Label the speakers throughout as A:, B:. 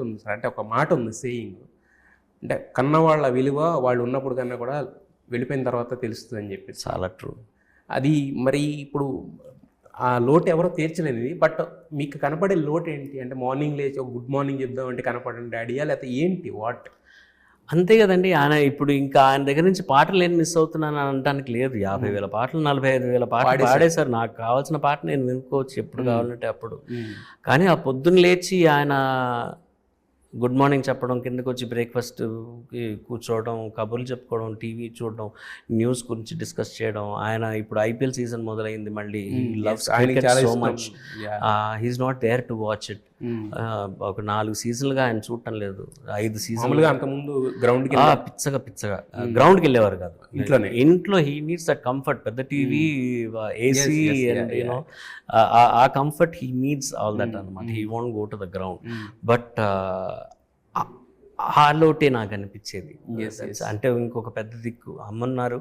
A: ఉంది సార్. అంటే ఒక మాట ఉంది సేయింగ్, అంటే కన్నవాళ్ళ విలువ వాళ్ళు ఉన్నప్పుడు కన్నా కూడా వెళ్ళిపోయిన తర్వాత తెలుస్తుంది అని చెప్పి.
B: చాలా ట్రూ.
A: అది మరి ఇప్పుడు ఆ లోటు ఎవరో తీర్చలేనిది, బట్ మీకు కనపడే లోటు ఏంటి అంటే మార్నింగ్ లేచి ఒక గుడ్ మార్నింగ్ చెప్దామంటే కనపడండి డాడీయా, లేకపోతే ఏంటి వాట్?
B: అంతే కదండి. ఆయన ఇప్పుడు ఇంకా ఆయన దగ్గర నుంచి పాటలు ఏం మిస్ అవుతున్నాను అని అనడానికి లేదు. 50,000 పాటలు 45,000 పాటలు పాడేశారు. నాకు కావాల్సిన పాట నేను వినుకోవచ్చు ఎప్పుడు కావాలంటే అప్పుడు. కానీ ఆ పొద్దున్న లేచి ఆయన గుడ్ మార్నింగ్ చెప్పడం, కిందకు వచ్చి బ్రేక్ఫాస్ట్ కూర్చోవడం, కబుర్లు చెప్పుకోవడం, టీవీ చూడడం, న్యూస్ గురించి డిస్కస్ చేయడం. ఆయన ఇప్పుడు ఐపీఎల్ సీజన్ మొదలైంది మళ్ళీ. Loves cricket so much. He's not there to watch it. ఒక 4 సీజన్లుగా ఆయన చూడటం లేదు. 5 సీజన్లుగా.
A: అంతకుముందు గ్రౌండ్కి
B: పిచ్చగా గ్రౌండ్కి వెళ్ళేవారు కాదు, ఇంట్లో. He needs that comfort. పెద్ద టీవీ, ఏసీ అండ్ యూనో ఆ comfort he needs all that అనమాట. He won't go to the ground. But ఆ లోటే నాకు అనిపించేది. అంటే ఇంకొక పెద్ద దిక్కు అమ్మన్నారు,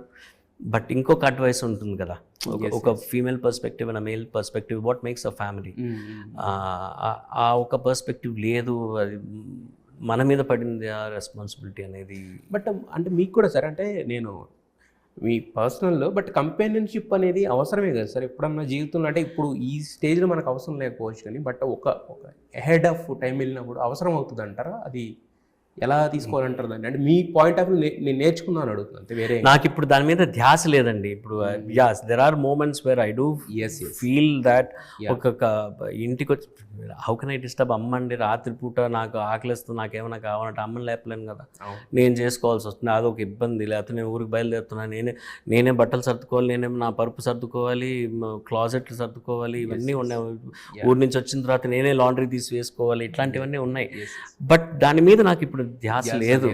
B: బట్ ఇంకొక అడ్వైస్ ఉంటుంది కదా, ఒక female perspective and male perspective, what makes a family. ఆ ఒక పర్స్పెక్టివ్ లేదు. అది మన మీద పడింది ఆ రెస్పాన్సిబిలిటీ అనేది.
A: బట్ అంటే మీకు కూడా సార్, అంటే నేను మీ పర్సనల్లో, బట్ కంపానియన్షిప్ అనేది అవసరమే కదా సార్ ఎప్పుడన్నా జీవితంలో. అంటే ఇప్పుడు ఈ స్టేజ్లో మనకు అవసరం లేకపోవచ్చు కానీ, బట్ ఒక హెడ్ ఆఫ్ టైం వెళ్ళినప్పుడు అవసరం అవుతుంది అంటారా? అది ఎలా తీసుకోవాలంటారు దాన్ని? అంటే మీ పాయింట్ ఆఫ్ వ్యూ నేను నేర్చుకున్నాను అడుగుతున్నాను అంతే, వేరే.
B: నాకు ఇప్పుడు దాని మీద ధ్యాస లేదండి. ఇప్పుడు as there are moments where I do feel that. ఒక ఇంటికి వచ్చి హౌ కెన్ ఐ డిస్టర్బ్ అమ్మండి రాత్రిపూట, నాకు ఆకలిస్తుంది, నాకేమైనా కావాలంటే అమ్మని లేపలేను కదా, నేను చేసుకోవాల్సి వస్తుంది. అదొక ఇబ్బంది. లేకపోతే నేను ఊరికి బయలుదేరుతున్నాను, నేనే బట్టలు సర్దుకోవాలి, నేనే నా పరుపు సర్దుకోవాలి, క్లాజెట్లు సర్దుకోవాలి, ఇవన్నీ ఉన్నాయి. ఊరి నుంచి వచ్చిన తర్వాత నేనే లాండ్రీ తీసి వేసుకోవాలి, ఇట్లాంటివన్నీ ఉన్నాయి. బట్ దాని మీద నాకు ఇప్పుడు ధ్యాస లేదు.